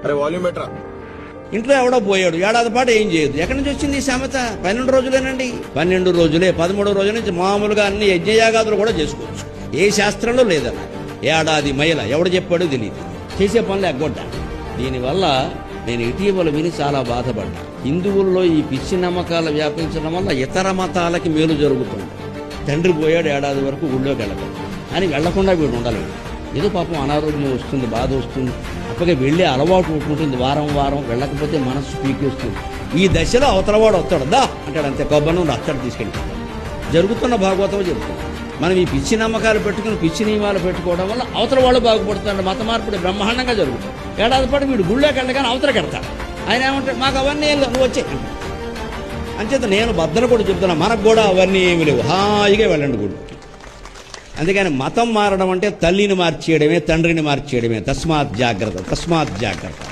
అరే వాల్యూమ్ బెటరా. ఇంట్లో ఎవడో పోయాడు, ఏడాది పాటు ఏం చేయదు. ఎక్కడి నుంచి వచ్చింది ఈ సామెత? 12 రోజులేనండి. 12 రోజులే. 13వ రోజు నుంచి మామూలుగా అన్ని యజ్ఞయాగాదులు కూడా చేసుకోవచ్చు. ఏ శాస్త్రంలో లేదలా. ఏడాది మైల ఎవడు చెప్పాడో తెలియదు. చేసే పనులు ఎగ్గొడ్డ. దీనివల్ల నేను ఇటీవల విని చాలా బాధపడ్డా. హిందువుల్లో ఈ పిచ్చి నమ్మకాలు వ్యాపించడం వల్ల ఇతర మతాలకి మేలు జరుగుతుంది. తండ్రి పోయాడు, ఏడాది వరకు ఊళ్ళోకి వెళ్ళలేదు అని వెళ్లకుండా వీడు ఉండలేడు. ఏదో పాపం అనారోగ్యం వస్తుంది, బాధ వస్తుంది, అప్పటికే వెళ్ళే అలవాటు ఉంటుంది. వారం వారం వెళ్ళకపోతే మనస్సు పీకేస్తుంది. ఈ దశలో అవతలవాడు వస్తాడు, దా అంటాడు, అంతే కొబ్బరి నుండి అత్తడు తీసుకెళ్ళిపోతాడు. జరుగుతున్న భాగవతం చెబుతాడు. మనం ఈ పిచ్చి నమ్మకాలు పెట్టుకుని పిచ్చి నియమాలు పెట్టుకోవడం వల్ల అవతల వాళ్ళు బాగుపడుతున్నాడు. మత మార్పుడు బ్రహ్మాండంగా జరుగుతుంది. ఏడాది పాటు వీడు గుళ్ళోకి వెళ్ళగానే అవతలకి వెళ్తాడు. ఆయన ఏమంటాడు, మాకు అవన్నీ ఏం లేవు, నువ్వు వచ్చే అంచేత నేను బద్దలు కూడా చెప్తున్నా, మనకు కూడా అవన్నీ ఏమి లేవు, హాయిగా వెళ్ళండి గుళ్ళోకి. అందుకని మతం మారడం అంటే తల్లిని మార్చేయడమే, తండ్రిని మార్చేయడమే. తస్మాత్ జాగ్రత్త, తస్మాత్ జాగ్రత్త.